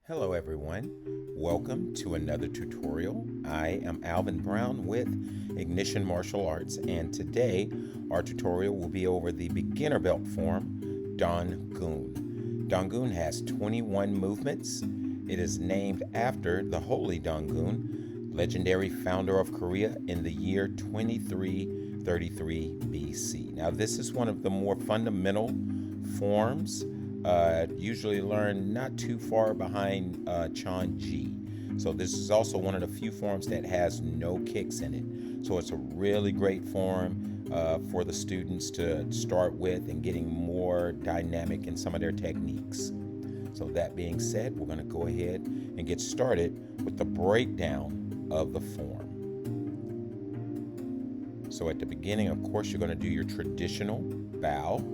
Hello everyone, welcome to another tutorial. I am Alvin Brown with Ignition Martial Arts, and today our tutorial will be over the beginner belt form, Dangun. Dangun has 21 movements. It is named after the Holy Dangun, legendary founder of Korea in the year 2333 BC. Now this is one of the more fundamental forms, usually learned not too far behind Chanji. So this is also one of the few forms that has no kicks in it. So it's a really great form for the students to start with and getting more dynamic in some of their techniques. So that being said, we're going to go ahead and get started with the breakdown of the form. So at the beginning, of course, you're going to do your traditional bow.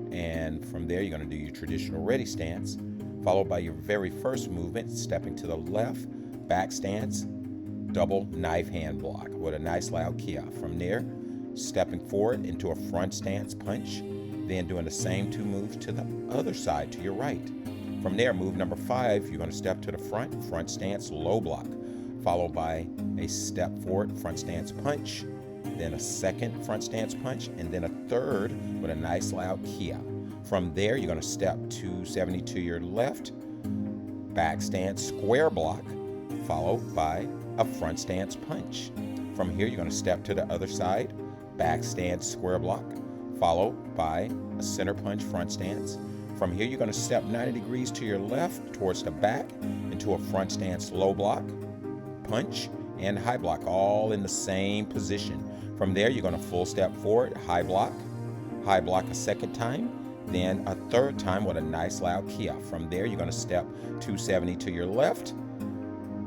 And from there, you're going to do your traditional ready stance, followed by your very first movement, stepping to the left, back stance, double knife hand block with a nice loud kia. From there, stepping forward into a front stance punch, then doing the same two moves to the other side to your right. From there, move number 5, you're going to step to the front stance low block, followed by a step forward, front stance punch, then a second front stance punch, and then a third with a nice loud kia. From there, you're going to step 270 to your left, back stance square block, followed by a front stance punch. From here, you're going to step to the other side, back stance square block, followed by a center punch front stance. From here, you're going to step 90 degrees to your left towards the back into a front stance low block, punch, and high block, all in the same position. From there, you're going to full step forward, high block a second time, then a third time with a nice loud kia. From there, you're going to step 270 to your left,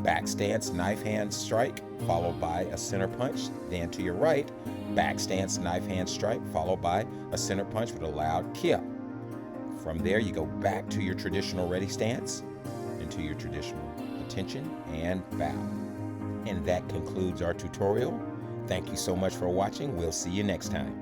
back stance knife hand strike, followed by a center punch. Then to your right, back stance knife hand strike, followed by a center punch with a loud kia. From there, you go back to your traditional ready stance, into your traditional attention and bow. And that concludes our tutorial. Thank you so much for watching. We'll see you next time.